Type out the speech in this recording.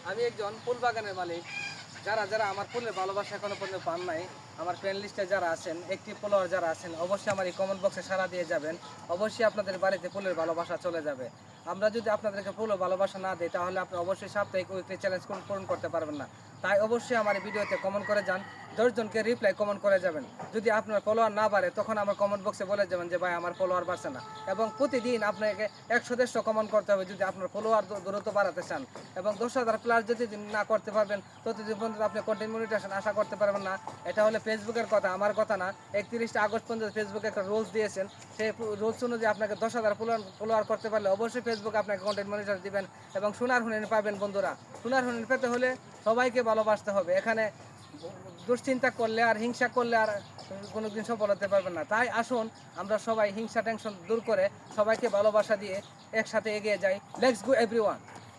আমি একজন ফুল বাগানের মালিক। যারা যারা আমার ফুলের ভালোবাসা এখনো পর্যন্ত পান নাই, আমার ফ্রেন্ড লিস্টে যারা আছেন, একটি ফলোয়ার যারা আছেন, অবশ্যই আমার এই কমেন্ট বক্সে সাড়া দিয়ে যাবেন। অবশ্যই আপনাদের বাড়িতে ফুলের ভালোবাসা চলে যাবে। আমরা যদি আপনাদেরকে ফুল ভালোবাসা না দিই, তাহলে আপনি অবশ্যই সাপ্তাহিক উইকলি চ্যালেঞ্জ পূরণ করতে পারবেন না। তাই অবশ্যই আমার এই ভিডিওতে কমেন্ট করে যান। 10 জনকে রিপ্লাই কমেন্ট করে যাবেন। যদি আপনার ফলোয়ার না বাড়ে, তখন আমার কমেন্ট বক্সে বলে যাবেন যে ভাই আমার ফলোয়ার বাড়ছে না। এবং প্রতিদিন আপনাকে 100-150 কমেন্ট করতে হবে যদি আপনার ফলোয়ার দ্রুত বাড়াতে চান। এবং 10,000 প্লাস যতদিন না করতে পারবেন, ততদিন পর্যন্ত আপনি কন্টেন্ট মনিটাইজেশন আশা করতে পারবেন না। এটা হলো ফেসবুকের কথা, আমার কথা না। 31 আগস্ট পর্যন্ত ফেসবুকে একটা রুলস দিয়েছেন। সেই রুলস অনুযায়ী আপনাকে 10,000 ফলোয়ার করতে পারলে অবশ্যই ফেসবুক আপনাকে কন্টেন্ট মনিটাইজেশন দিবেন এবং সোনার হরিণ পাবেন। বন্ধুরা, সোনার হরিণ পেতে হলে সবাইকে ভালোবাসতে হবে। এখানে দুশ্চিন্তা করলে আর হিংসা করলে আর কোনোদিন সফল হতে পারবেন না। তাই আসুন আমরা সবাই হিংসা টেনশন দূর করে সবাইকে ভালোবাসা দিয়ে একসাথে এগিয়ে যাই। Let's go everyone.